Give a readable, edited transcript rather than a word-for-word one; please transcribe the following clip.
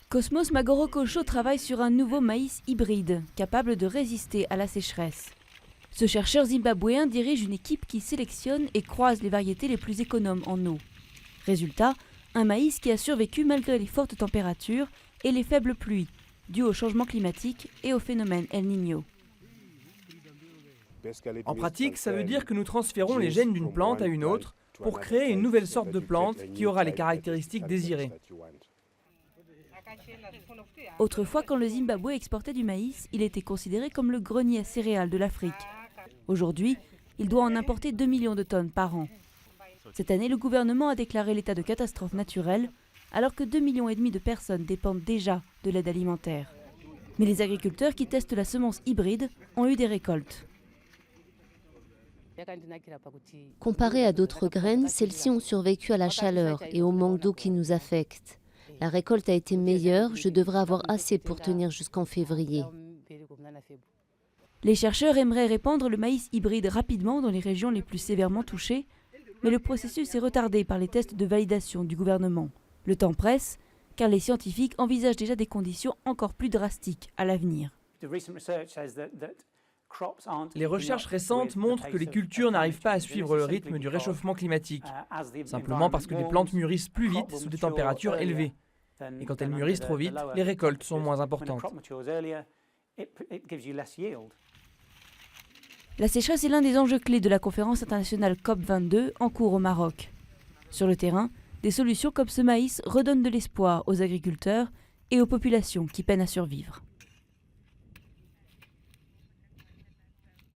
Cosmos Magorokocho travaille sur un nouveau maïs hybride, capable de résister à la sécheresse. Ce chercheur zimbabwéen dirige une équipe qui sélectionne et croise les variétés les plus économes en eau. Résultat, un maïs qui a survécu malgré les fortes températures et les faibles pluies, dues au changement climatique et au phénomène El Niño. En pratique, ça veut dire que nous transférons les gènes d'une plante à une autre pour créer une nouvelle sorte de plante qui aura les caractéristiques désirées. Autrefois, quand le Zimbabwe exportait du maïs, il était considéré comme le grenier à céréales de l'Afrique. Aujourd'hui, il doit en importer 2 millions de tonnes par an. Cette année, le gouvernement a déclaré l'état de catastrophe naturelle, alors que 2,5 millions de personnes dépendent déjà de l'aide alimentaire. Mais les agriculteurs qui testent la semence hybride ont eu des récoltes. Comparé à d'autres graines, celles-ci ont survécu à la chaleur et au manque d'eau qui nous affecte. La récolte a été meilleure, je devrais avoir assez pour tenir jusqu'en février. Les chercheurs aimeraient répandre le maïs hybride rapidement dans les régions les plus sévèrement touchées, mais le processus est retardé par les tests de validation du gouvernement. Le temps presse, car les scientifiques envisagent déjà des conditions encore plus drastiques à l'avenir. Les recherches récentes montrent que les cultures n'arrivent pas à suivre le rythme du réchauffement climatique, simplement parce que des plantes mûrissent plus vite sous des températures élevées. Et quand elles mûrissent trop vite, les récoltes sont moins importantes. La sécheresse est l'un des enjeux clés de la conférence internationale COP22 en cours au Maroc. Sur le terrain, des solutions comme ce maïs redonnent de l'espoir aux agriculteurs et aux populations qui peinent à survivre.